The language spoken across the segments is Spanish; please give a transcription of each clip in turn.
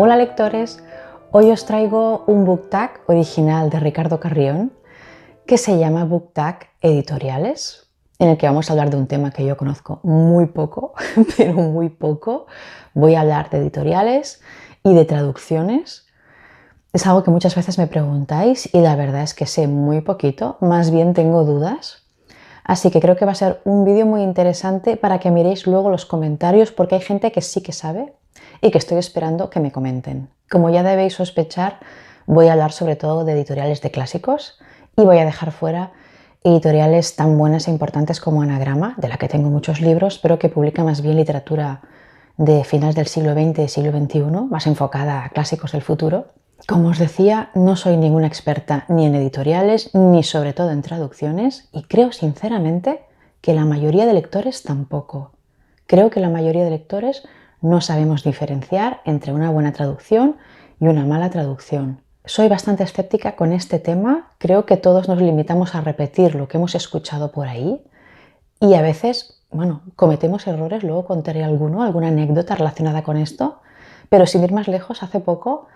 Hola lectores, hoy os traigo un book tag original de Ricardo Carrión que se llama Book Tag Editoriales, en el que vamos a hablar de un tema que yo conozco muy poco, pero muy poco. Voy a hablar de editoriales y de traducciones. Es algo que muchas veces me preguntáis y la verdad es que sé muy poquito, más bien tengo dudas. Así que creo que va a ser un vídeo muy interesante para que miréis luego los comentarios, porque hay gente que sí que sabe y que estoy esperando que me comenten. Como ya debéis sospechar, voy a hablar sobre todo de editoriales de clásicos y voy a dejar fuera editoriales tan buenas e importantes como Anagrama, de la que tengo muchos libros, pero que publica más bien literatura de finales del siglo XX y siglo XXI, más enfocada a clásicos del futuro. Como os decía, no soy ninguna experta ni en editoriales ni sobre todo en traducciones y creo sinceramente que la mayoría de lectores tampoco. Creo que la mayoría de lectores no sabemos diferenciar entre una buena traducción y una mala traducción. Soy bastante escéptica con este tema, creo que todos nos limitamos a repetir lo que hemos escuchado por ahí y a veces, cometemos errores, luego contaré alguna anécdota relacionada con esto, pero sin ir más lejos, hace poco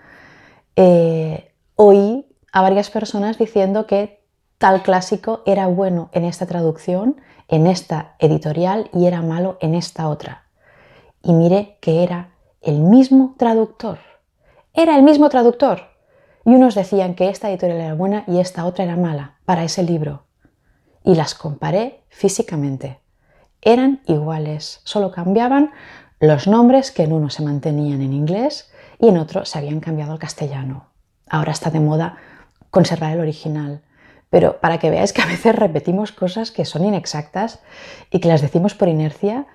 oí a varias personas diciendo que tal clásico era bueno en esta traducción, en esta editorial y era malo en esta otra. Y mire que era el mismo traductor. Era el mismo traductor. Y unos decían que esta editorial era buena y esta otra era mala para ese libro. Y las comparé físicamente. Eran iguales, solo cambiaban los nombres, que en uno se mantenían en inglés y en otro se habían cambiado al castellano. Ahora está de moda conservar el original, pero para que veáis que a veces repetimos cosas que son inexactas y que las decimos por inercia,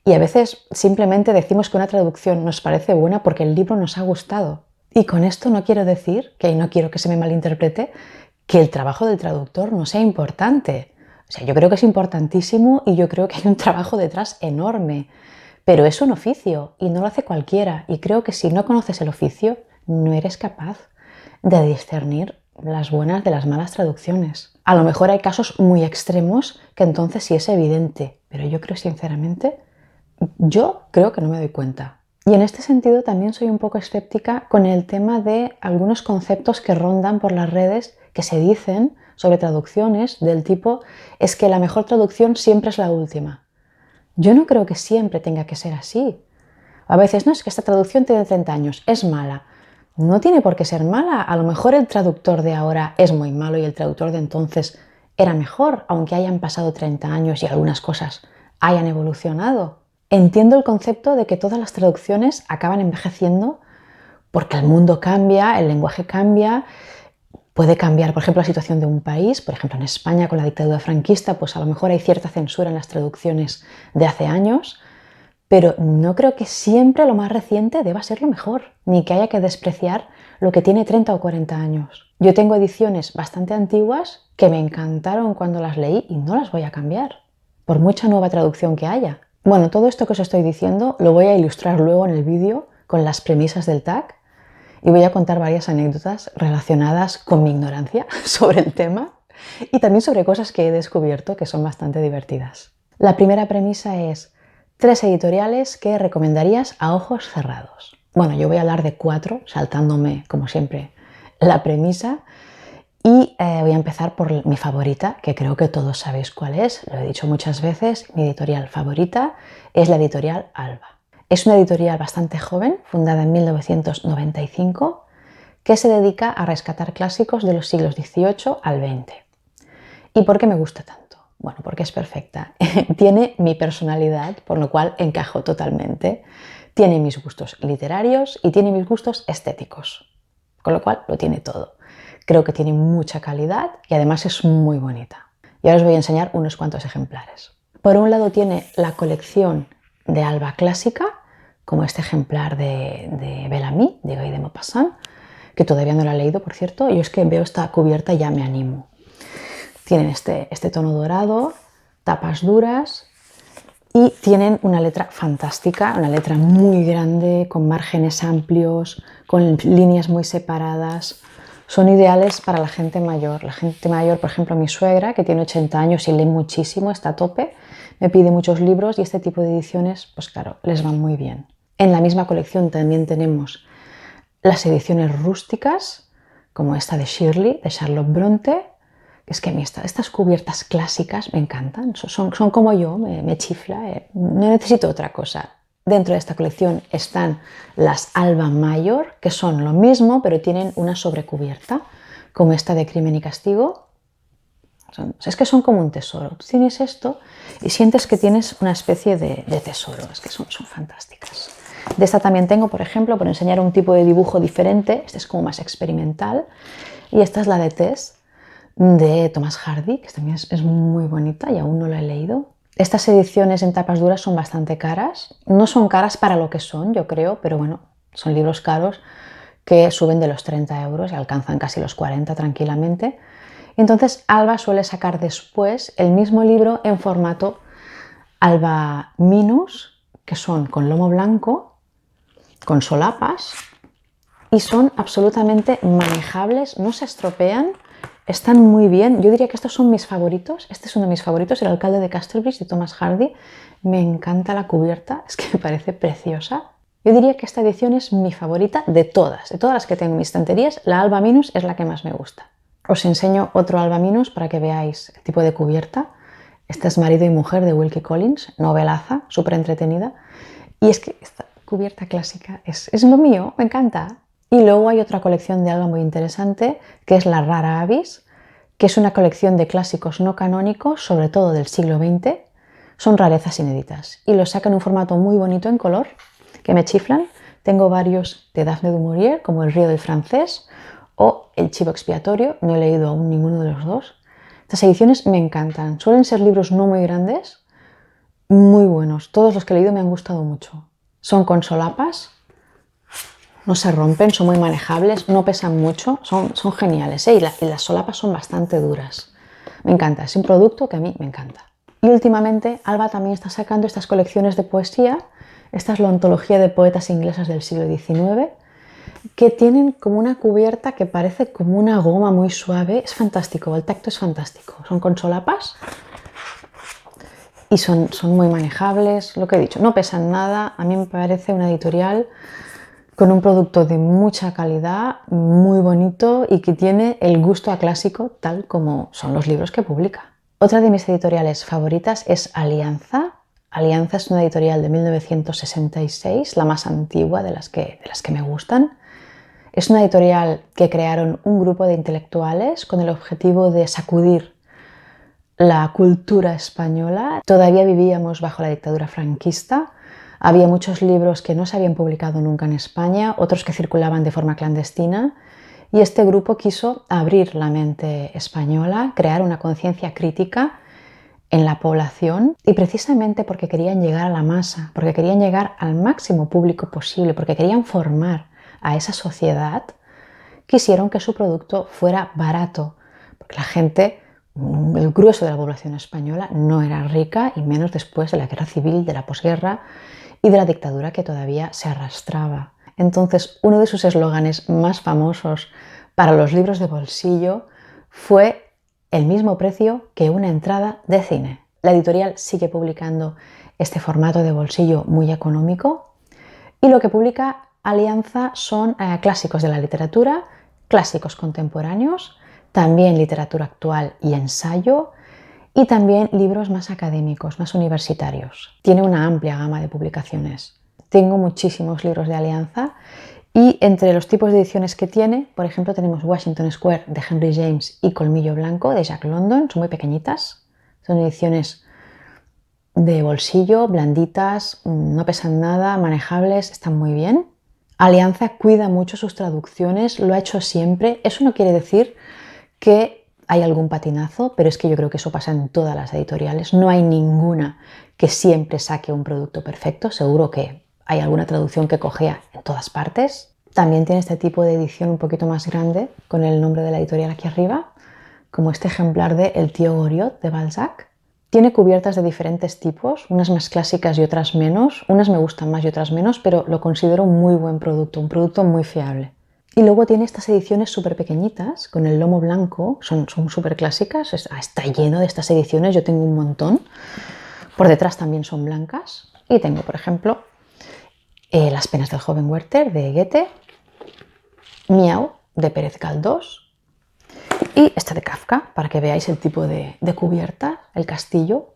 y a veces simplemente decimos que una traducción nos parece buena porque el libro nos ha gustado. Y con esto no quiero decir, que no quiero que se me malinterprete, que el trabajo del traductor no sea importante. O sea, yo creo que es importantísimo y yo creo que hay un trabajo detrás enorme. Pero es un oficio y no lo hace cualquiera. Y creo que si no conoces el oficio, no eres capaz de discernir las buenas de las malas traducciones. A lo mejor hay casos muy extremos que entonces sí es evidente, pero yo creo sinceramente, yo creo que no me doy cuenta. Y en este sentido también soy un poco escéptica con el tema de algunos conceptos que rondan por las redes que se dicen sobre traducciones del tipo es que la mejor traducción siempre es la última. Yo no creo que siempre tenga que ser así. A veces no, es que esta traducción tiene 30 años, es mala. No tiene por qué ser mala. A lo mejor el traductor de ahora es muy malo y el traductor de entonces era mejor, aunque hayan pasado 30 años y algunas cosas hayan evolucionado. Entiendo el concepto de que todas las traducciones acaban envejeciendo porque el mundo cambia, el lenguaje cambia, puede cambiar, por ejemplo, la situación de un país. Por ejemplo, en España con la dictadura franquista, pues a lo mejor hay cierta censura en las traducciones de hace años, pero no creo que siempre lo más reciente deba ser lo mejor, ni que haya que despreciar lo que tiene 30 o 40 años. Yo tengo ediciones bastante antiguas que me encantaron cuando las leí y no las voy a cambiar, por mucha nueva traducción que haya. Bueno, todo esto que os estoy diciendo lo voy a ilustrar luego en el vídeo con las premisas del tag y voy a contar varias anécdotas relacionadas con mi ignorancia sobre el tema y también sobre cosas que he descubierto que son bastante divertidas. La primera premisa es 3 editoriales que recomendarías a ojos cerrados. Bueno, yo voy a hablar de 4, saltándome, como siempre, la premisa. Y voy a empezar por mi favorita, que creo que todos sabéis cuál es. Lo he dicho muchas veces, mi editorial favorita es la editorial Alba. Es una editorial bastante joven, fundada en 1995, que se dedica a rescatar clásicos de los siglos XVIII al XX. ¿Y por qué me gusta tanto? Bueno, porque es perfecta. Tiene mi personalidad, por lo cual encajo totalmente. Tiene mis gustos literarios y tiene mis gustos estéticos, con lo cual lo tiene todo. Creo que tiene mucha calidad y además es muy bonita. Y ahora os voy a enseñar unos cuantos ejemplares. Por un lado tiene la colección de Alba clásica, como este ejemplar de Bel-Ami, de Guy de Maupassant, que todavía no lo he leído, por cierto, y es que veo esta cubierta y ya me animo. Tienen este tono dorado, tapas duras y tienen una letra fantástica, una letra muy grande, con márgenes amplios, con líneas muy separadas. Son ideales para la gente mayor. La gente mayor, por ejemplo, mi suegra, que tiene 80 años y lee muchísimo, está a tope, me pide muchos libros y este tipo de ediciones, pues claro, les van muy bien. En la misma colección también tenemos las ediciones rústicas, como esta de Shirley, de Charlotte Bronte. Es que a mí estas cubiertas clásicas me encantan, son como yo, me chifla, no necesito otra cosa. Dentro de esta colección están las Alba Mayor, que son lo mismo, pero tienen una sobrecubierta, como esta de Crimen y Castigo. Es que son como un tesoro. Tú tienes esto y sientes que tienes una especie de tesoro. Es que son fantásticas. De esta también tengo, por ejemplo, por enseñar un tipo de dibujo diferente. Este es como más experimental. Y esta es la de Tess, de Thomas Hardy, que también es muy bonita y aún no la he leído. Estas ediciones en tapas duras son bastante caras. No son caras para lo que son, yo creo, pero bueno, son libros caros que suben de los 30 euros y alcanzan casi los 40 tranquilamente. Entonces Alba suele sacar después el mismo libro en formato Alba Minus, que son con lomo blanco, con solapas, y son absolutamente manejables, no se estropean, están muy bien. Yo diría que estos son mis favoritos. Este es uno de mis favoritos, El alcalde de Casterbridge, de Thomas Hardy. Me encanta la cubierta, es que me parece preciosa. Yo diría que esta edición es mi favorita de todas las que tengo en mis estanterías. La Alba Minus es la que más me gusta. Os enseño otro Alba Minus para que veáis el tipo de cubierta. Este es Marido y mujer de Wilkie Collins, novelaza, súper entretenida. Y es que esta cubierta clásica es lo mío, me encanta. Y luego hay otra colección de Alba muy interesante, que es la Rara Avis, que es una colección de clásicos no canónicos, sobre todo del siglo XX. Son rarezas inéditas y los sacan en un formato muy bonito en color, que me chiflan. Tengo varios de Daphne du Maurier, como El río del francés o El chivo expiatorio. No he leído aún ninguno de los dos. Estas ediciones me encantan. Suelen ser libros no muy grandes, muy buenos. Todos los que he leído me han gustado mucho. Son con solapas, no se rompen, son muy manejables, no pesan mucho, son geniales, ¿eh? Y las solapas son bastante duras. Me encanta, es un producto que a mí me encanta. Y últimamente Alba también está sacando estas colecciones de poesía. Esta es la antología de poetas inglesas del siglo XIX, que tienen como una cubierta que parece como una goma muy suave. Es fantástico, el tacto es fantástico. Son con solapas y son muy manejables. Lo que he dicho, no pesan nada. A mí me parece una editorial con un producto de mucha calidad, muy bonito y que tiene el gusto a clásico tal como son los libros que publica. Otra de mis editoriales favoritas es Alianza. Alianza es una editorial de 1966, la más antigua de las que me gustan. Es una editorial que crearon un grupo de intelectuales con el objetivo de sacudir la cultura española. Todavía vivíamos bajo la dictadura franquista. Había muchos libros que no se habían publicado nunca en España, otros que circulaban de forma clandestina, y este grupo quiso abrir la mente española, crear una conciencia crítica en la población, y precisamente porque querían llegar a la masa, porque querían llegar al máximo público posible, porque querían formar a esa sociedad, quisieron que su producto fuera barato, porque la gente, el grueso de la población española, no era rica, y menos después de la guerra civil, de la posguerra y de la dictadura que todavía se arrastraba. Entonces, uno de sus eslóganes más famosos para los libros de bolsillo fue el mismo precio que una entrada de cine. La editorial sigue publicando este formato de bolsillo muy económico y lo que publica Alianza son clásicos de la literatura, clásicos contemporáneos, también literatura actual y ensayo, y también libros más académicos, más universitarios. Tiene una amplia gama de publicaciones. Tengo muchísimos libros de Alianza y entre los tipos de ediciones que tiene, por ejemplo, tenemos Washington Square de Henry James y Colmillo Blanco de Jack London. Son muy pequeñitas, son ediciones de bolsillo, blanditas, no pesan nada, manejables, están muy bien. Alianza cuida mucho sus traducciones, lo ha hecho siempre. Eso no quiere decir que hay algún patinazo, pero es que yo creo que eso pasa en todas las editoriales. No hay ninguna que siempre saque un producto perfecto. Seguro que hay alguna traducción que cojea en todas partes. También tiene este tipo de edición un poquito más grande, con el nombre de la editorial aquí arriba, como este ejemplar de El tío Goriot de Balzac. Tiene cubiertas de diferentes tipos, unas más clásicas y otras menos. Unas me gustan más y otras menos, pero lo considero un muy buen producto, un producto muy fiable. Y luego tiene estas ediciones súper pequeñitas, con el lomo blanco, son súper clásicas, está lleno de estas ediciones, yo tengo un montón. Por detrás también son blancas. Y tengo, por ejemplo, Las penas del joven Werther de Goethe. Miau, de Pérez Galdós. Y esta de Kafka, para que veáis el tipo de cubierta, el castillo.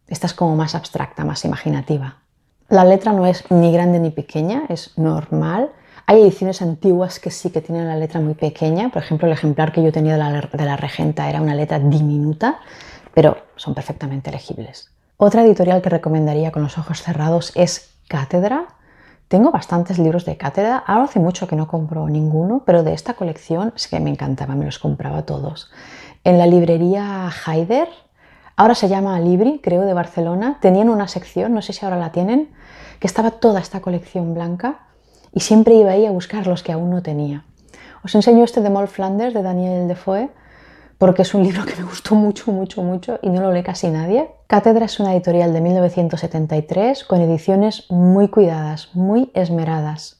Esta es como más abstracta, más imaginativa. La letra no es ni grande ni pequeña, es normal. Hay ediciones antiguas que sí que tienen la letra muy pequeña. Por ejemplo, el ejemplar que yo tenía de la Regenta era una letra diminuta, pero son perfectamente legibles. Otra editorial que recomendaría con los ojos cerrados es Cátedra. Tengo bastantes libros de Cátedra. Ahora hace mucho que no compro ninguno, pero de esta colección es que me encantaba, me los compraba todos. En la librería Haider, ahora se llama Libri, creo, de Barcelona, tenían una sección, no sé si ahora la tienen, que estaba toda esta colección blanca y siempre iba ahí a buscar los que aún no tenía. Os enseño este de Moll Flanders, de Daniel Defoe, porque es un libro que me gustó mucho, mucho, mucho y no lo lee casi nadie. Cátedra es una editorial de 1973 con ediciones muy cuidadas, muy esmeradas,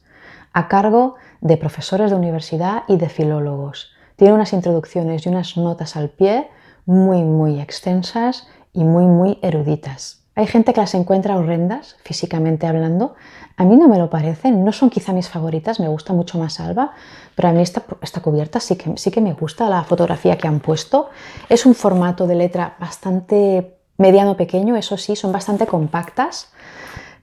a cargo de profesores de universidad y de filólogos. Tiene unas introducciones y unas notas al pie muy, muy extensas y muy, muy eruditas. Hay gente que las encuentra horrendas, físicamente hablando. A mí no me lo parecen, no son quizá mis favoritas, me gusta mucho más Alba, pero a mí esta cubierta sí que me gusta, la fotografía que han puesto. Es un formato de letra bastante mediano pequeño, eso sí, son bastante compactas,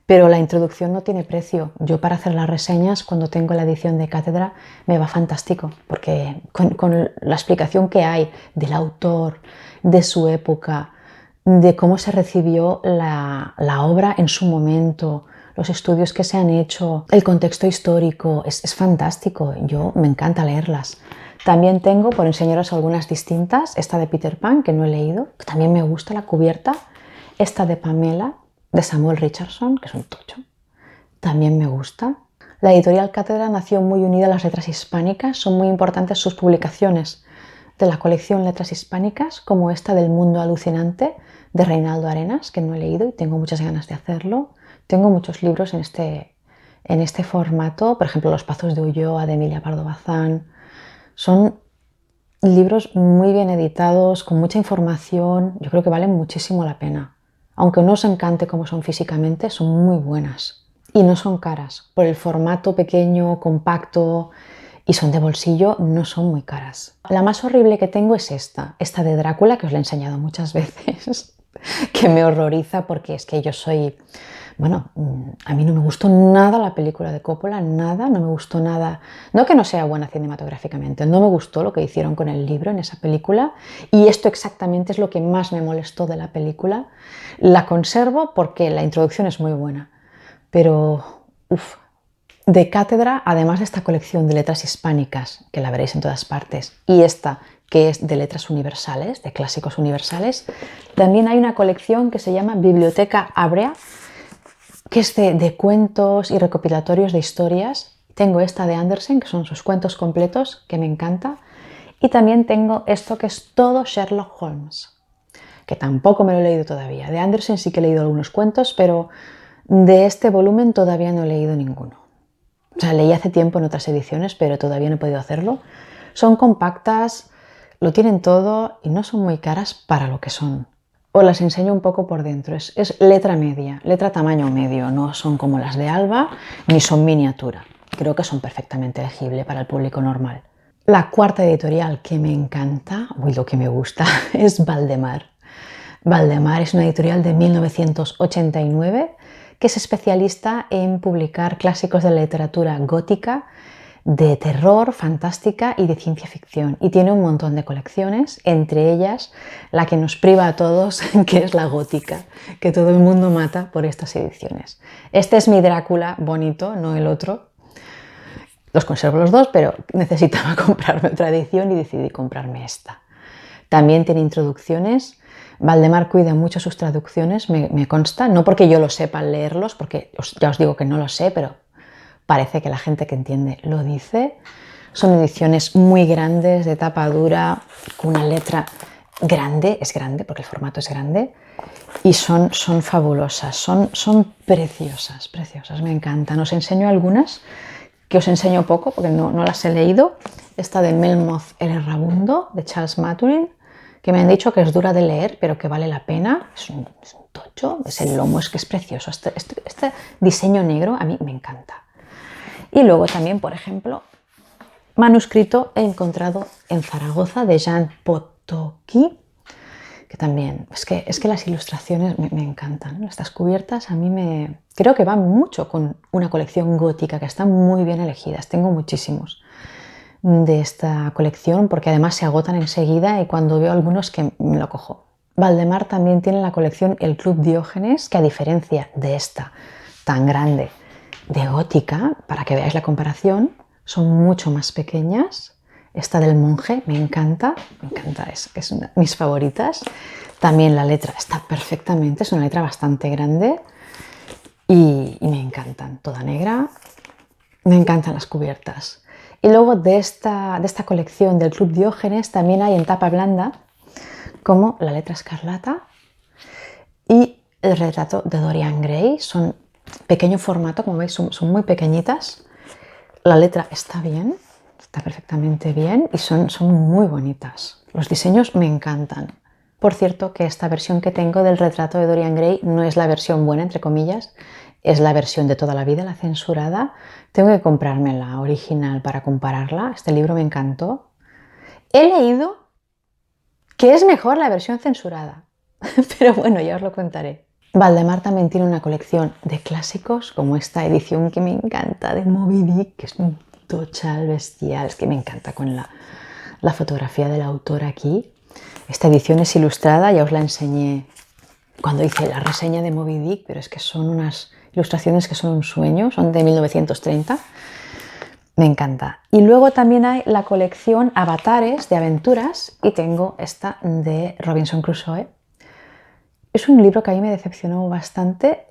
pero la introducción no tiene precio. Yo para hacer las reseñas, cuando tengo la edición de Cátedra, me va fantástico, porque con la explicación que hay del autor, de su época, de cómo se recibió la obra en su momento, los estudios que se han hecho, el contexto histórico, es fantástico. Yo me encanta leerlas. También tengo, por enseñaros algunas distintas, esta de Peter Pan, que no he leído, que también me gusta la cubierta, esta de Pamela, de Samuel Richardson, que es un tocho, también me gusta. La editorial Cátedra nació muy unida a las letras hispánicas, son muy importantes sus publicaciones de la colección Letras Hispánicas, como esta del Mundo Alucinante, de Reinaldo Arenas, que no he leído y tengo muchas ganas de hacerlo. Tengo muchos libros en este formato, por ejemplo, Los Pazos de Ulloa, de Emilia Pardo Bazán. Son libros muy bien editados, con mucha información, yo creo que valen muchísimo la pena. Aunque no os encante cómo son físicamente, son muy buenas. Y no son caras, por el formato pequeño, compacto y son de bolsillo, no son muy caras. La más horrible que tengo es esta de Drácula, que os la he enseñado muchas veces, que me horroriza porque es que yo soy... Bueno, a mí no me gustó nada la película de Coppola, nada, no me gustó nada. No que no sea buena cinematográficamente, no me gustó lo que hicieron con el libro en esa película y esto exactamente es lo que más me molestó de la película. La conservo porque la introducción es muy buena, pero de Cátedra, además de esta colección de letras hispánicas, que la veréis en todas partes, y esta que es de letras universales, de clásicos universales, también hay una colección que se llama Biblioteca Ábrea, que es de cuentos y recopilatorios de historias. Tengo esta de Andersen, que son sus cuentos completos, que me encanta. Y también tengo esto que es todo Sherlock Holmes, que tampoco me lo he leído todavía. De Andersen sí que he leído algunos cuentos, pero de este volumen todavía no he leído ninguno. O sea, leí hace tiempo en otras ediciones, pero todavía no he podido hacerlo. Son compactas, lo tienen todo y no son muy caras para lo que son. Os las enseño un poco por dentro. Es letra media, letra tamaño medio. No son como las de Alba, ni son miniatura. Creo que son perfectamente legibles para el público normal. La cuarta editorial que me encanta, lo que me gusta, es Valdemar. Valdemar es una editorial de 1989 que es especialista en publicar clásicos de la literatura gótica, de terror, fantástica y de ciencia ficción. Y tiene un montón de colecciones, entre ellas la que nos priva a todos, que es la gótica, que todo el mundo mata por estas ediciones. Este es mi Drácula bonito, no el otro. Los conservo los dos, pero necesitaba comprarme otra edición y decidí comprarme esta. También tiene introducciones. Valdemar cuida mucho sus traducciones, me consta, no porque yo lo sepa leerlos, porque ya os digo que no lo sé, pero parece que la gente que entiende lo dice. Son ediciones muy grandes, de tapa dura, con una letra grande, es grande porque el formato es grande, y son fabulosas, son preciosas, preciosas, me encantan. Os enseño algunas, que os enseño poco porque no las he leído. Esta de Melmoth el Errabundo, de Charles Maturin, que me han dicho que es dura de leer, pero que vale la pena. Es un tocho, es el lomo, es que es precioso. Este diseño negro a mí me encanta. Y luego también, por ejemplo, manuscrito he encontrado en Zaragoza de Jean Potocki, que también, es que las ilustraciones me encantan, ¿no? Estas cubiertas a mí creo que van mucho con una colección gótica, que están muy bien elegidas. Tengo muchísimos de esta colección porque además se agotan enseguida y cuando veo algunos que me lo cojo. Valdemar también tiene la colección El Club Diógenes, que a diferencia de esta tan grande de gótica, para que veáis la comparación, son mucho más pequeñas. Esta del monje me encanta, es una de mis favoritas. También la letra está perfectamente, es una letra bastante grande y me encantan, toda negra. Me encantan las cubiertas. Y luego de esta colección del Club Diógenes también hay en tapa blanda como la letra escarlata y el retrato de Dorian Gray. Son pequeño formato, como veis, son muy pequeñitas. La letra está bien, está perfectamente bien y son muy bonitas. Los diseños me encantan. Por cierto, que esta versión que tengo del retrato de Dorian Gray no es la versión buena, entre comillas, es la versión de toda la vida, la censurada. Tengo que comprarme la original para compararla. Este libro me encantó. He leído que es mejor la versión censurada, pero bueno, ya os lo contaré. Valdemar también tiene una colección de clásicos, como esta edición que me encanta de Moby Dick, que es un tochal bestial, es que me encanta con la fotografía del autor aquí. Esta edición es ilustrada, ya os la enseñé cuando hice la reseña de Moby Dick, pero es que son unas ilustraciones que son un sueño, son de 1930. Me encanta. Y luego también hay la colección Avatares de aventuras y tengo esta de Robinson Crusoe. Es un libro que a mí me decepcionó bastante.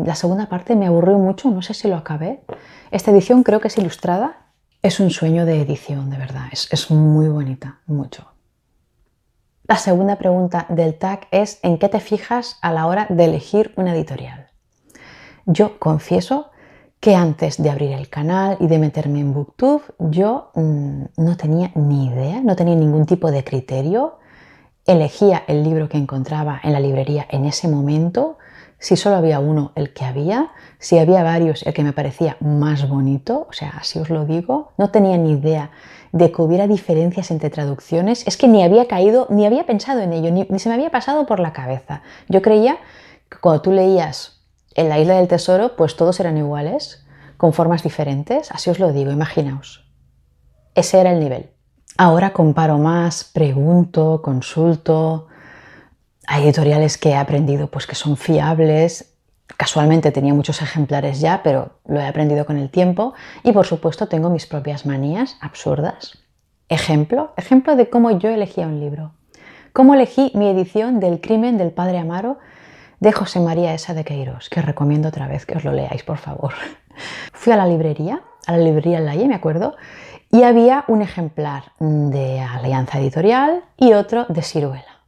La segunda parte me aburrió mucho, no sé si lo acabé. Esta edición creo que es ilustrada. Es un sueño de edición, de verdad. Es muy bonita, mucho. La segunda pregunta del tag es ¿en qué te fijas a la hora de elegir una editorial? Yo confieso que antes de abrir el canal y de meterme en Booktube, yo no tenía ni idea, no tenía ningún tipo de criterio. Elegía el libro que encontraba en la librería en ese momento. Si solo había uno, el que había. Si había varios, el que me parecía más bonito. O sea, así os lo digo. No tenía ni idea de que hubiera diferencias entre traducciones. Es que ni había caído, ni había pensado en ello, ni se me había pasado por la cabeza. Yo creía que cuando tú leías en la Isla del Tesoro, pues todos eran iguales, con formas diferentes. Así os lo digo, imaginaos. Ese era el nivel. Ahora comparo más, pregunto, consulto. Hay editoriales que he aprendido pues, que son fiables. Casualmente tenía muchos ejemplares ya, pero lo he aprendido con el tiempo. Y por supuesto tengo mis propias manías absurdas. Ejemplo de cómo yo elegía un libro. Cómo elegí mi edición del Crimen del Padre Amaro de José María Esa de Queiroz, que os recomiendo otra vez que os lo leáis, por favor. Fui a la librería Laie, me acuerdo, y había un ejemplar de Alianza Editorial y otro de Siruela.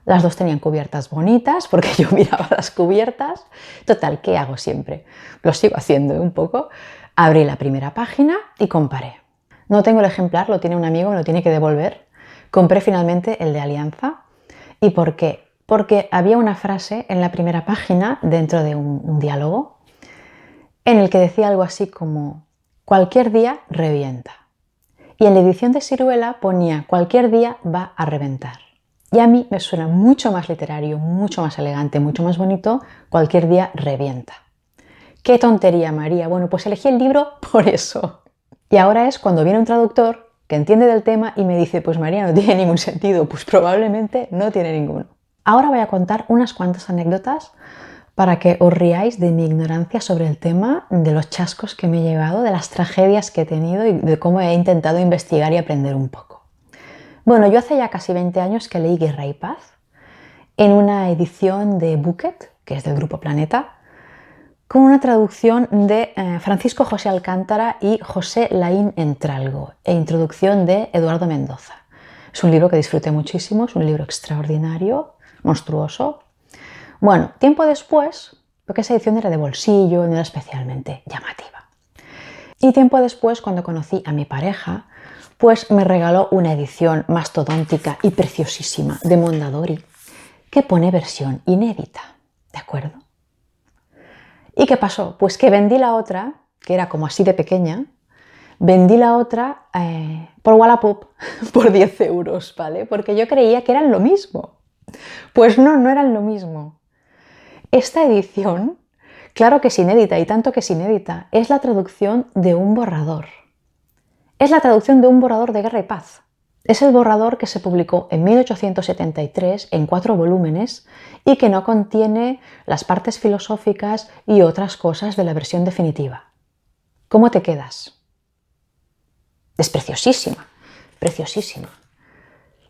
Las dos tenían cubiertas bonitas porque yo miraba las cubiertas. Total, ¿qué hago siempre? Lo sigo haciendo un poco. Abrí la primera página y comparé. No tengo el ejemplar, lo tiene un amigo, me lo tiene que devolver. Compré finalmente el de Alianza. ¿Y por qué? Porque había una frase en la primera página dentro de un diálogo en el que decía algo así como cualquier día revienta. Y en la edición de Siruela ponía cualquier día va a reventar. Y a mí me suena mucho más literario, mucho más elegante, mucho más bonito, cualquier día revienta. ¡Qué tontería, María! Bueno, pues elegí el libro por eso. Y ahora es cuando viene un traductor que entiende del tema y me dice, pues María, no tiene ningún sentido. Pues probablemente no tiene ninguno. Ahora voy a contar unas cuantas anécdotas para que os riáis de mi ignorancia sobre el tema, de los chascos que me he llevado, de las tragedias que he tenido y de cómo he intentado investigar y aprender un poco. Bueno, yo hace ya casi 20 años que leí Guerra y Paz en una edición de Bucket, que es del Grupo Planeta, con una traducción de Francisco José Alcántara y José Laín Entralgo e introducción de Eduardo Mendoza. Es un libro que disfruté muchísimo, es un libro extraordinario, monstruoso. Bueno, tiempo después, porque esa edición era de bolsillo, no era especialmente llamativa. Y tiempo después, cuando conocí a mi pareja, pues me regaló una edición mastodóntica y preciosísima de Mondadori, que pone versión inédita, ¿de acuerdo? ¿Y qué pasó? Pues que vendí la otra, que era como así de pequeña, Vendí la otra por Wallapop por 10 euros, ¿vale? Porque yo creía que eran lo mismo. Pues no, no eran lo mismo. Esta edición, claro que es inédita y tanto que es inédita, es la traducción de un borrador. Es la traducción de un borrador de Guerra y Paz. Es el borrador que se publicó en 1873 en 4 volúmenes y que no contiene las partes filosóficas y otras cosas de la versión definitiva. ¿Cómo te quedas? Es preciosísima, preciosísima.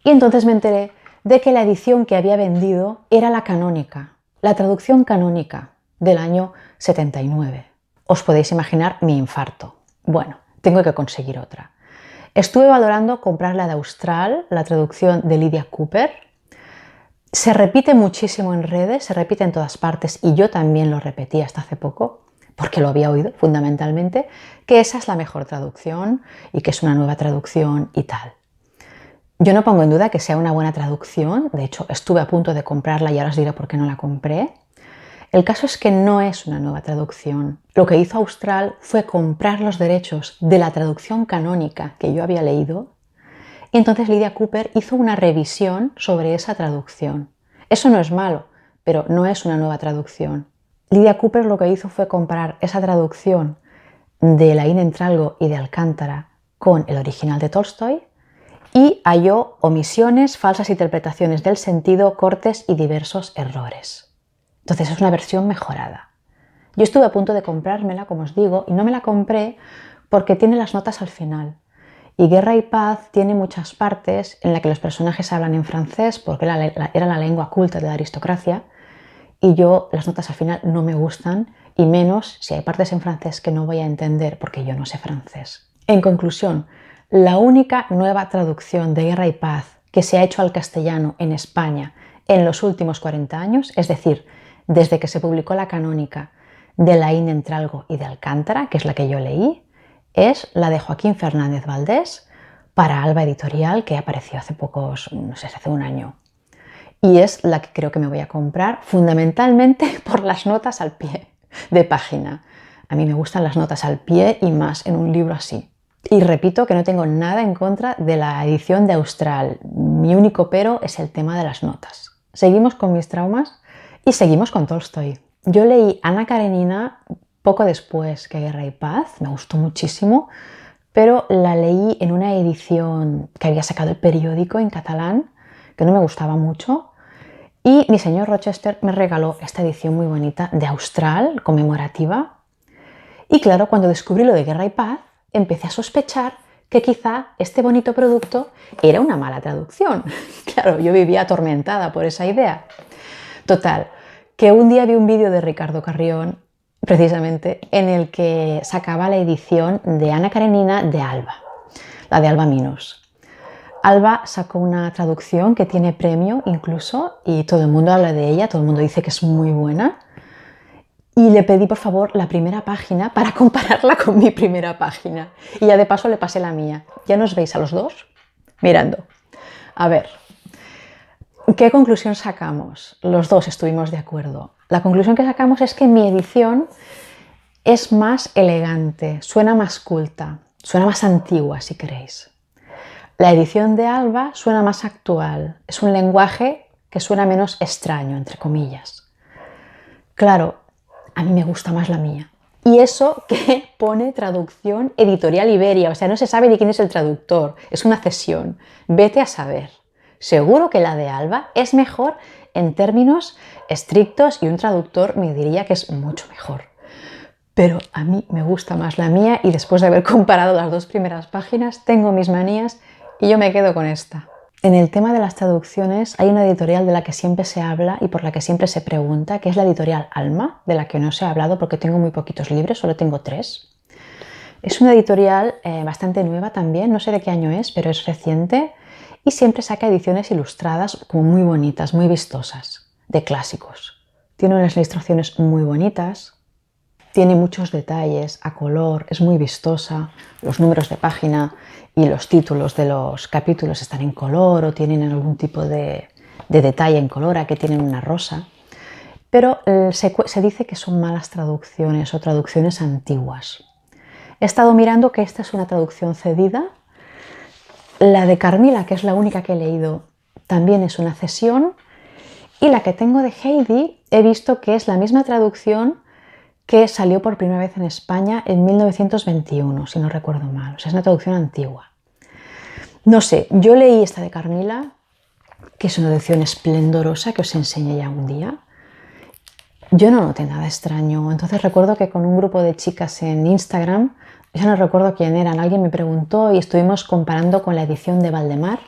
Y entonces me enteré de que la edición que había vendido era la canónica, la traducción canónica del año 79. Os podéis imaginar mi infarto. Bueno, tengo que conseguir otra. Estuve valorando comprar la de Austral, la traducción de Lydia Cooper. Se repite muchísimo en redes, se repite en todas partes y yo también lo repetí hasta hace poco, porque lo había oído fundamentalmente, que esa es la mejor traducción y que es una nueva traducción y tal. Yo no pongo en duda que sea una buena traducción, de hecho estuve a punto de comprarla y ahora os diré por qué no la compré. El caso es que no es una nueva traducción. Lo que hizo Austral fue comprar los derechos de la traducción canónica que yo había leído y entonces Lydia Cooper hizo una revisión sobre esa traducción. Eso no es malo, pero no es una nueva traducción. Lydia Cooper lo que hizo fue comparar esa traducción de Laín Entralgo y de Alcántara con el original de Tolstoy y halló omisiones, falsas interpretaciones del sentido, cortes y diversos errores. Entonces es una versión mejorada. Yo estuve a punto de comprármela, como os digo, y no me la compré porque tiene las notas al final. Y Guerra y Paz tiene muchas partes en las que los personajes hablan en francés porque era la lengua culta de la aristocracia y yo las notas al final no me gustan y menos si hay partes en francés que no voy a entender porque yo no sé francés. En conclusión, la única nueva traducción de Guerra y Paz que se ha hecho al castellano en España en los últimos 40 años, es decir, desde que se publicó la canónica de Laín Entralgo y de Alcántara, que es la que yo leí, es la de Joaquín Fernández Valdés para Alba Editorial, que apareció hace pocos, no sé, hace un año. Y es la que creo que me voy a comprar fundamentalmente por las notas al pie de página. A mí me gustan las notas al pie y más en un libro así. Y repito que no tengo nada en contra de la edición de Austral. Mi único pero es el tema de las notas. Seguimos con mis traumas y seguimos con Tolstoy. Yo leí Ana Karenina poco después que Guerra y Paz, me gustó muchísimo, pero la leí en una edición que había sacado el periódico en catalán, que no me gustaba mucho, y mi señor Rochester me regaló esta edición muy bonita de Austral, conmemorativa. Y claro, cuando descubrí lo de Guerra y Paz, empecé a sospechar que quizá este bonito producto era una mala traducción. Claro, yo vivía atormentada por esa idea. Total, que un día vi un vídeo de Ricardo Carrión, precisamente, en el que sacaba la edición de Ana Karenina de Alba, la de Alba Minos. Alba sacó una traducción que tiene premio incluso y todo el mundo habla de ella, todo el mundo dice que es muy buena. Y le pedí por favor la primera página para compararla con mi primera página. Y ya de paso le pasé la mía. ¿Ya nos veis a los dos? Mirando. A ver, ¿qué conclusión sacamos? Los dos estuvimos de acuerdo. La conclusión que sacamos es que mi edición es más elegante, suena más culta, suena más antigua si queréis. La edición de Alba suena más actual, es un lenguaje que suena menos extraño, entre comillas. Claro, a mí me gusta más la mía. Y eso que pone traducción editorial Iberia, o sea, no se sabe ni quién es el traductor, es una cesión. Vete a saber. Seguro que la de Alba es mejor en términos estrictos y un traductor me diría que es mucho mejor. Pero a mí me gusta más la mía y después de haber comparado las dos primeras páginas tengo mis manías y yo me quedo con esta. En el tema de las traducciones hay una editorial de la que siempre se habla y por la que siempre se pregunta, que es la editorial Alma, de la que no se ha hablado porque tengo muy poquitos libros, solo tengo 3. Es una editorial bastante nueva también, no sé de qué año es, pero es reciente y siempre saca ediciones ilustradas como muy bonitas, muy vistosas, de clásicos. Tiene unas ilustraciones muy bonitas, tiene muchos detalles a color, es muy vistosa, los números de página y los títulos de los capítulos están en color o tienen algún tipo de detalle en color, a que tienen una rosa. Pero se dice que son malas traducciones o traducciones antiguas. He estado mirando que esta es una traducción cedida. La de Carmila, que es la única que he leído, también es una cesión. Y la que tengo de Heidi he visto que es la misma traducción que salió por primera vez en España en 1921, si no recuerdo mal. O sea, es una traducción antigua. No sé, yo leí esta de Carmila, que es una traducción esplendorosa que os enseñé ya un día. Yo no noté nada extraño. Entonces recuerdo que con un grupo de chicas en Instagram, ya no recuerdo quién eran, alguien me preguntó y estuvimos comparando con la edición de Valdemar,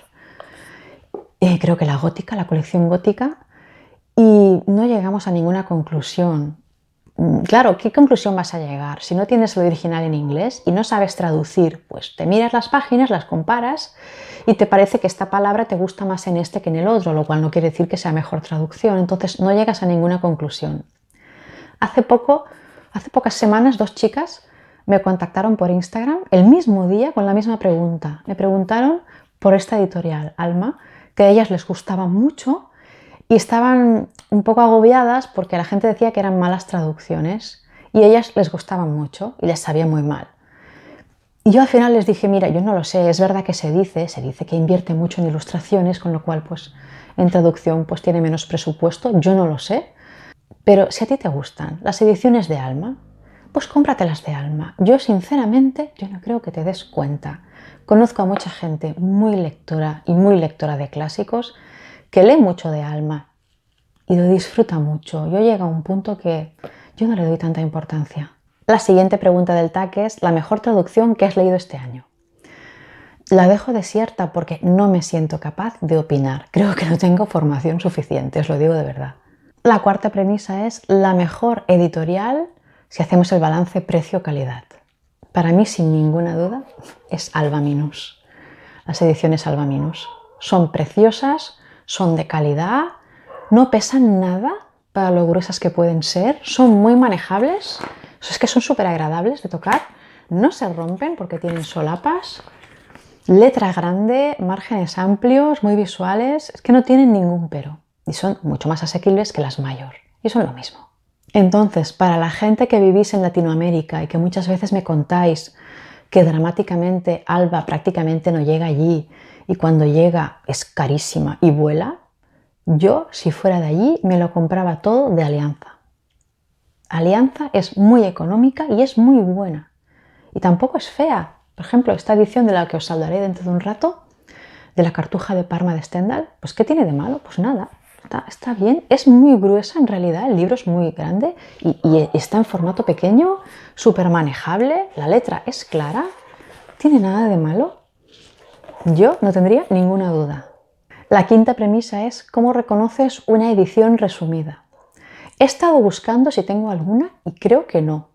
creo que la gótica, la colección gótica, y no llegamos a ninguna conclusión. Claro, ¿qué conclusión vas a llegar? Si no tienes el original en inglés y no sabes traducir, pues te miras las páginas, las comparas y te parece que esta palabra te gusta más en este que en el otro, lo cual no quiere decir que sea mejor traducción, entonces no llegas a ninguna conclusión. Hace pocas semanas, dos chicas me contactaron por Instagram el mismo día con la misma pregunta. Me preguntaron por esta editorial, Alma, que a ellas les gustaba mucho y estaban un poco agobiadas porque la gente decía que eran malas traducciones y a ellas les gustaban mucho y les sabía muy mal. Y yo al final les dije, mira, yo no lo sé, es verdad que se dice que invierte mucho en ilustraciones, con lo cual pues en traducción pues tiene menos presupuesto, yo no lo sé, pero si a ti te gustan las ediciones de Alma, pues cómpratelas de Alma. Yo sinceramente, yo no creo que te des cuenta. Conozco a mucha gente muy lectora y muy lectora de clásicos que lee mucho de Alma y lo disfruta mucho. Yo llego a un punto que yo no le doy tanta importancia. La siguiente pregunta del tag es la mejor traducción que has leído este año. La dejo desierta porque no me siento capaz de opinar. Creo que no tengo formación suficiente, os lo digo de verdad. La cuarta premisa es la mejor editorial si hacemos el balance precio-calidad. Para mí, sin ninguna duda, es Alba Minus. Las ediciones Alba Minus son preciosas, son de calidad, no pesan nada para lo gruesas que pueden ser, son muy manejables, es que son súper agradables de tocar, no se rompen porque tienen solapas, letra grande, márgenes amplios, muy visuales, es que no tienen ningún pero y son mucho más asequibles que las mayor y son lo mismo. Entonces, para la gente que vivís en Latinoamérica y que muchas veces me contáis que dramáticamente Alba prácticamente no llega allí y cuando llega es carísima y vuela, yo, si fuera de allí, me lo compraba todo de Alianza. Alianza es muy económica y es muy buena. Y tampoco es fea. Por ejemplo, esta edición de la que os hablaré dentro de un rato, de la Cartuja de Parma de Stendhal, pues ¿qué tiene de malo? Pues nada, está bien. Es muy gruesa en realidad, el libro es muy grande y está en formato pequeño, súper manejable, la letra es clara, ¿no tiene nada de malo? Yo no tendría ninguna duda. La quinta premisa es cómo reconoces una edición resumida. He estado buscando si tengo alguna y creo que no.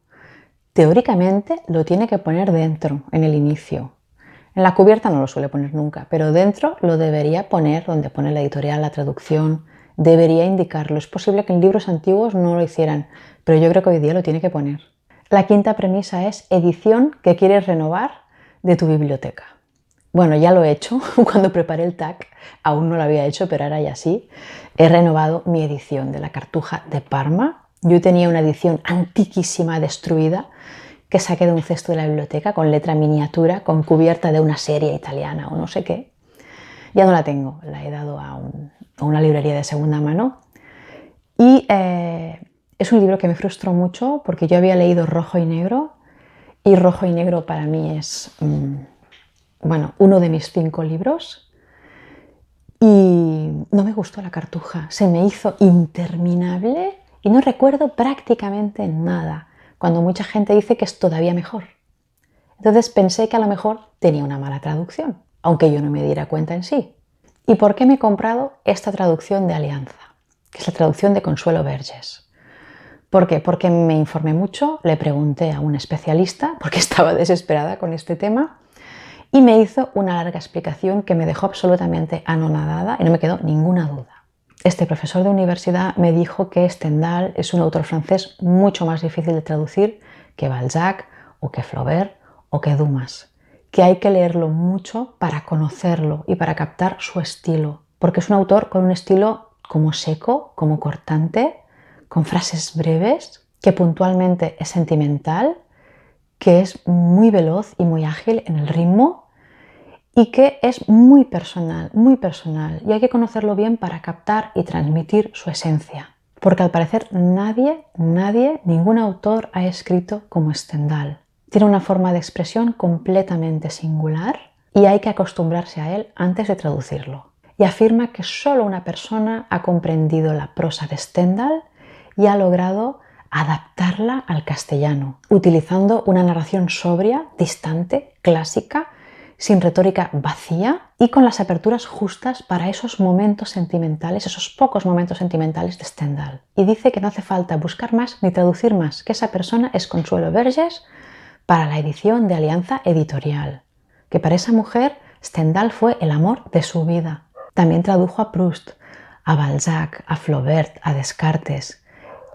Teóricamente lo tiene que poner dentro, en el inicio. En la cubierta no lo suele poner nunca, pero dentro lo debería poner donde pone la editorial, la traducción, debería indicarlo. Es posible que en libros antiguos no lo hicieran, pero yo creo que hoy día lo tiene que poner. La quinta premisa es edición que quieres renovar de tu biblioteca. Bueno, ya lo he hecho cuando preparé el tag, aún no lo había hecho, pero ahora ya sí. He renovado mi edición de la Cartuja de Parma. Yo tenía una edición antiquísima, destruida, que saqué de un cesto de la biblioteca con letra miniatura, con cubierta de una serie italiana o no sé qué. Ya no la tengo, la he dado a una librería de segunda mano. Y es un libro que me frustró mucho porque yo había leído Rojo y Negro y Rojo y Negro para mí es... uno de mis 5 libros y no me gustó la Cartuja, se me hizo interminable y no recuerdo prácticamente nada, cuando mucha gente dice que es todavía mejor. Entonces pensé que a lo mejor tenía una mala traducción, aunque yo no me diera cuenta en sí. ¿Y por qué me he comprado esta traducción de Alianza? Que es la traducción de Consuelo Verges. ¿Por qué? Porque me informé mucho, le pregunté a un especialista, porque estaba desesperada con este tema, y me hizo una larga explicación que me dejó absolutamente anonadada y no me quedó ninguna duda. Este profesor de universidad me dijo que Stendhal es un autor francés mucho más difícil de traducir que Balzac o que Flaubert o que Dumas, que hay que leerlo mucho para conocerlo y para captar su estilo, porque es un autor con un estilo como seco, como cortante, con frases breves, que puntualmente es sentimental, que es muy veloz y muy ágil en el ritmo y que es muy personal, y hay que conocerlo bien para captar y transmitir su esencia. Porque al parecer nadie, ningún autor ha escrito como Stendhal. Tiene una forma de expresión completamente singular y hay que acostumbrarse a él antes de traducirlo. Y afirma que solo una persona ha comprendido la prosa de Stendhal y ha logrado adaptarla al castellano, utilizando una narración sobria, distante, clásica, sin retórica vacía y con las aperturas justas para esos momentos sentimentales, esos pocos momentos sentimentales de Stendhal. Y dice que no hace falta buscar más ni traducir más, que esa persona es Consuelo Vergés para la edición de Alianza Editorial, que para esa mujer Stendhal fue el amor de su vida. También tradujo a Proust, a Balzac, a Flaubert, a Descartes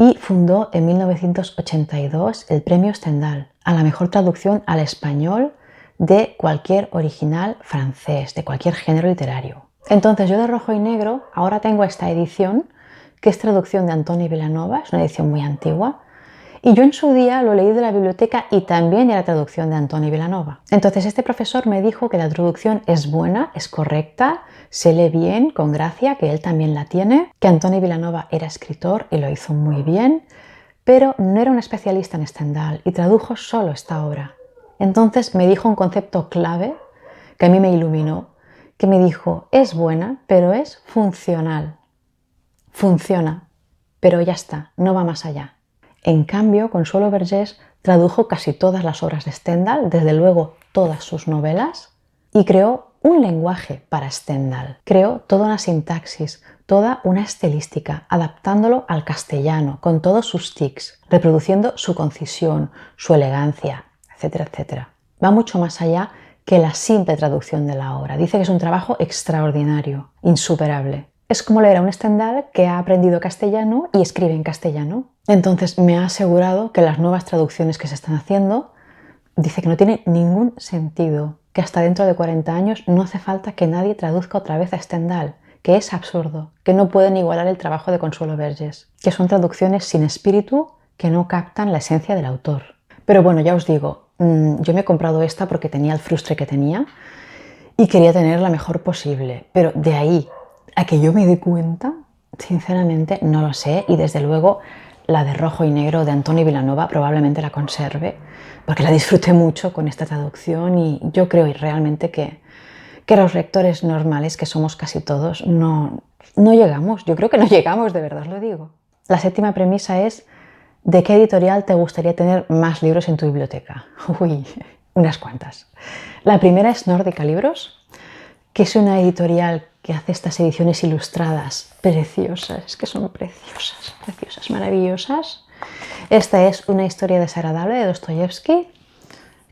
y fundó en 1982 el Premio Stendhal a la mejor traducción al español de cualquier original francés, de cualquier género literario. Entonces yo de Rojo y Negro ahora tengo esta edición, que es traducción de Antoni Vilanova, es una edición muy antigua, y yo en su día lo leí de la biblioteca y también era traducción de Antoni Vilanova. Entonces este profesor me dijo que la traducción es buena, es correcta, se lee bien, con gracia, que él también la tiene, que Antoni Vilanova era escritor y lo hizo muy bien, pero no era un especialista en Stendhal y tradujo solo esta obra. Entonces me dijo un concepto clave que a mí me iluminó, que me dijo, es buena, pero es funcional. Funciona, pero ya está, no va más allá. En cambio, Consuelo Vergés tradujo casi todas las obras de Stendhal, desde luego todas sus novelas, y creó un lenguaje para Stendhal. Creó toda una sintaxis, toda una estilística, adaptándolo al castellano, con todos sus tics, reproduciendo su concisión, su elegancia, etcétera, etcétera. Va mucho más allá que la simple traducción de la obra. Dice que es un trabajo extraordinario, insuperable. Es como leer a un Stendhal que ha aprendido castellano y escribe en castellano. Entonces me ha asegurado que las nuevas traducciones que se están haciendo, dice que no tiene ningún sentido, que hasta dentro de 40 años no hace falta que nadie traduzca otra vez a Stendhal, que es absurdo, que no pueden igualar el trabajo de Consuelo Vergés, que son traducciones sin espíritu que no captan la esencia del autor. Pero bueno, ya os digo, yo me he comprado esta porque tenía el frustre que tenía y quería tener la mejor posible, pero de ahí a que yo me dé cuenta, sinceramente no lo sé, y desde luego la de Rojo y Negro de Antoni Vilanova probablemente la conserve, porque la disfruté mucho con esta traducción y yo creo realmente que los lectores normales, que somos casi todos, no llegamos, yo creo que no llegamos, de verdad os lo digo. La séptima premisa es: ¿de qué editorial te gustaría tener más libros en tu biblioteca? Uy, unas cuantas. La primera es Nórdica Libros, que es una editorial que hace estas ediciones ilustradas preciosas, es que son preciosas, preciosas, maravillosas. Esta es Una historia desagradable de Dostoyevsky,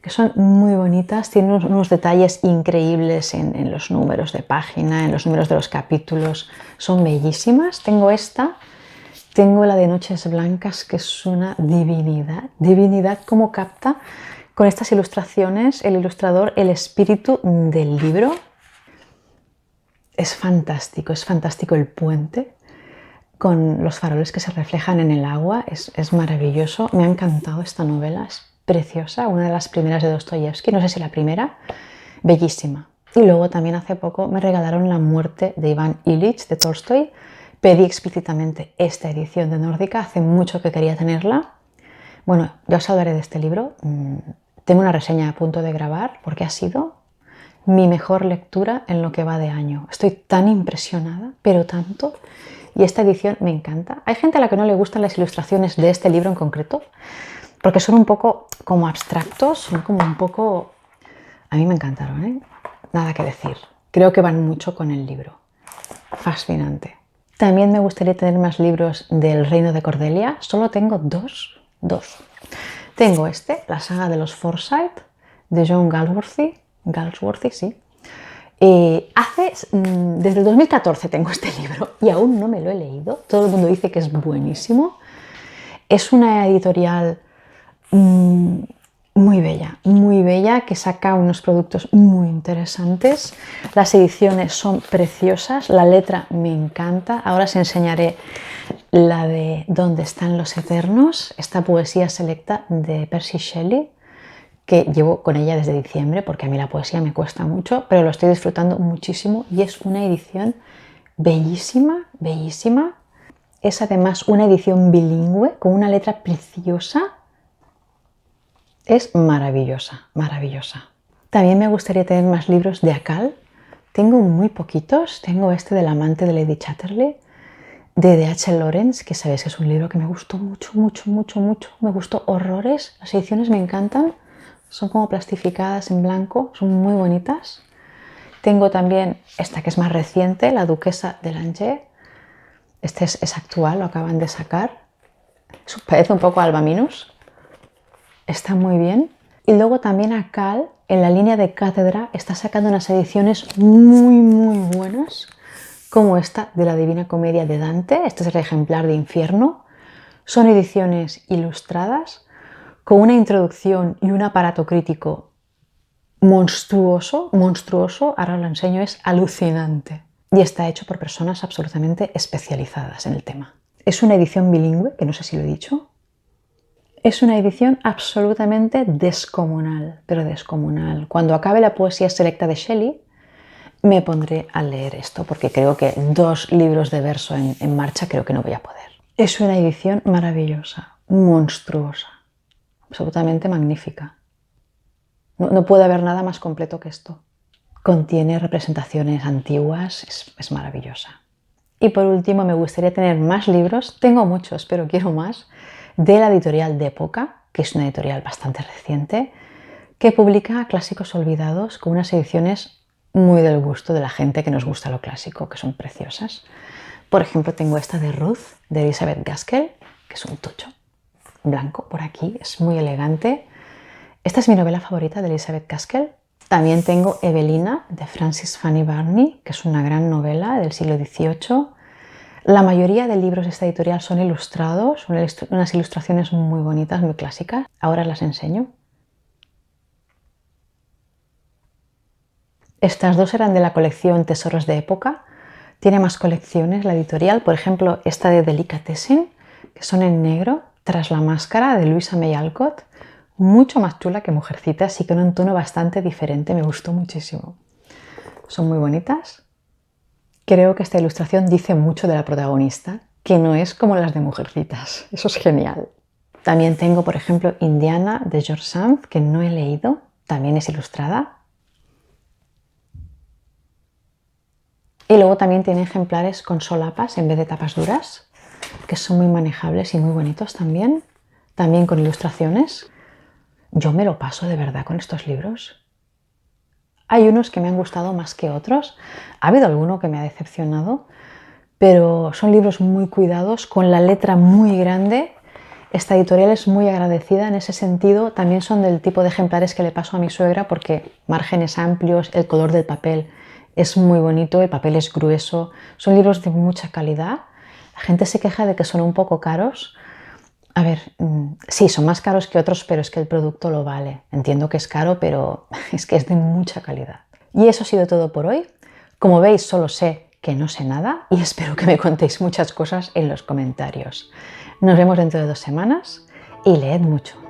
que son muy bonitas, tienen unos detalles increíbles en los números de página, en los números de los capítulos, son bellísimas. Tengo esta, tengo la de Noches Blancas, que es una divinidad como capta con estas ilustraciones el ilustrador el espíritu del libro. Es fantástico el puente con los faroles que se reflejan en el agua, es maravilloso. Me ha encantado esta novela, es preciosa, una de las primeras de Dostoyevsky, no sé si la primera, bellísima. Y luego también hace poco me regalaron La muerte de Iván Ilich de Tolstoy. Pedí explícitamente esta edición de Nórdica, hace mucho que quería tenerla. Bueno, ya os hablaré de este libro. Tengo una reseña a punto de grabar porque ha sido mi mejor lectura en lo que va de año. Estoy tan impresionada, pero tanto, y esta edición me encanta. Hay gente a la que no le gustan las ilustraciones de este libro en concreto, porque son un poco como abstractos, son como un poco... A mí me encantaron, ¿eh? Nada que decir. Creo que van mucho con el libro. Fascinante. También me gustaría tener más libros del Reino de Cordelia. Solo tengo dos. Tengo La saga de los Forsyth, de John Galsworthy, sí. Desde el 2014 tengo este libro y aún no me lo he leído. Todo el mundo dice que es buenísimo. Es una editorial muy bella, que saca unos productos muy interesantes. Las ediciones son preciosas, la letra me encanta. Ahora os enseñaré la de ¿Dónde están los eternos? Esta poesía selecta de Percy Shelley, que llevo con ella desde diciembre, porque a mí la poesía me cuesta mucho, pero lo estoy disfrutando muchísimo y es una edición bellísima, bellísima. Es además una edición bilingüe con una letra preciosa. Es maravillosa, maravillosa. También me gustaría tener más libros de Akal. Tengo muy poquitos. Tengo este del amante de Lady Chatterley, de D.H. Lawrence, que sabéis que es un libro que me gustó mucho, mucho, mucho, mucho. Me gustó horrores. Las ediciones me encantan. Son como plastificadas en blanco. Son muy bonitas. Tengo también esta que es más reciente, La duquesa de Langeais. Este es actual, lo acaban de sacar. Parece un poco Alba Minus. Está muy bien. Y luego también Akal, en la línea de cátedra, está sacando unas ediciones muy, muy buenas, como esta de la Divina Comedia de Dante. Este es el ejemplar de Infierno. Son ediciones ilustradas con una introducción y un aparato crítico monstruoso, monstruoso. Ahora lo enseño, es alucinante. Y está hecho por personas absolutamente especializadas en el tema. Es una edición bilingüe, que no sé si lo he dicho. Es una edición absolutamente descomunal, pero descomunal. Cuando acabe la poesía selecta de Shelley, me pondré a leer esto, porque creo que 2 libros de verso en marcha creo que no voy a poder. Es una edición maravillosa, monstruosa, absolutamente magnífica. No puede haber nada más completo que esto. Contiene representaciones antiguas, es maravillosa. Y por último, me gustaría tener más libros, tengo muchos, pero quiero más, de la editorial de Época, que es una editorial bastante reciente, que publica clásicos olvidados con unas ediciones muy del gusto de la gente que nos gusta lo clásico, que son preciosas. Por ejemplo, tengo esta de Ruth, de Elizabeth Gaskell, que es un tocho blanco por aquí, es muy elegante. Esta es mi novela favorita de Elizabeth Gaskell. También tengo Evelina, de Frances Fanny Burney, que es una gran novela del siglo XVIII. La mayoría de libros de esta editorial son ilustrados, unas ilustraciones muy bonitas, muy clásicas. Ahora las enseño. Estas 2 eran de la colección Tesoros de Época. Tiene más colecciones la editorial, por ejemplo, esta de Delicatessen, que son en negro, Tras la máscara, de Louisa May Alcott. Mucho más chula que Mujercitas y con un tono bastante diferente, me gustó muchísimo. Son muy bonitas. Creo que esta ilustración dice mucho de la protagonista, que no es como las de Mujercitas. Eso es genial. También tengo, por ejemplo, Indiana, de George Sand, que no he leído. También es ilustrada. Y luego también tiene ejemplares con solapas en vez de tapas duras, que son muy manejables y muy bonitos también. También con ilustraciones. Yo me lo paso de verdad con estos libros. Hay unos que me han gustado más que otros. Ha habido alguno que me ha decepcionado, pero son libros muy cuidados, con la letra muy grande. Esta editorial es muy agradecida en ese sentido. También son del tipo de ejemplares que le paso a mi suegra porque márgenes amplios, el color del papel es muy bonito, el papel es grueso. Son libros de mucha calidad. La gente se queja de que son un poco caros. A ver, sí, son más caros que otros, pero es que el producto lo vale. Entiendo que es caro, pero es que es de mucha calidad. Y eso ha sido todo por hoy. Como veis, solo sé que no sé nada y espero que me contéis muchas cosas en los comentarios. Nos vemos dentro de 2 semanas y leed mucho.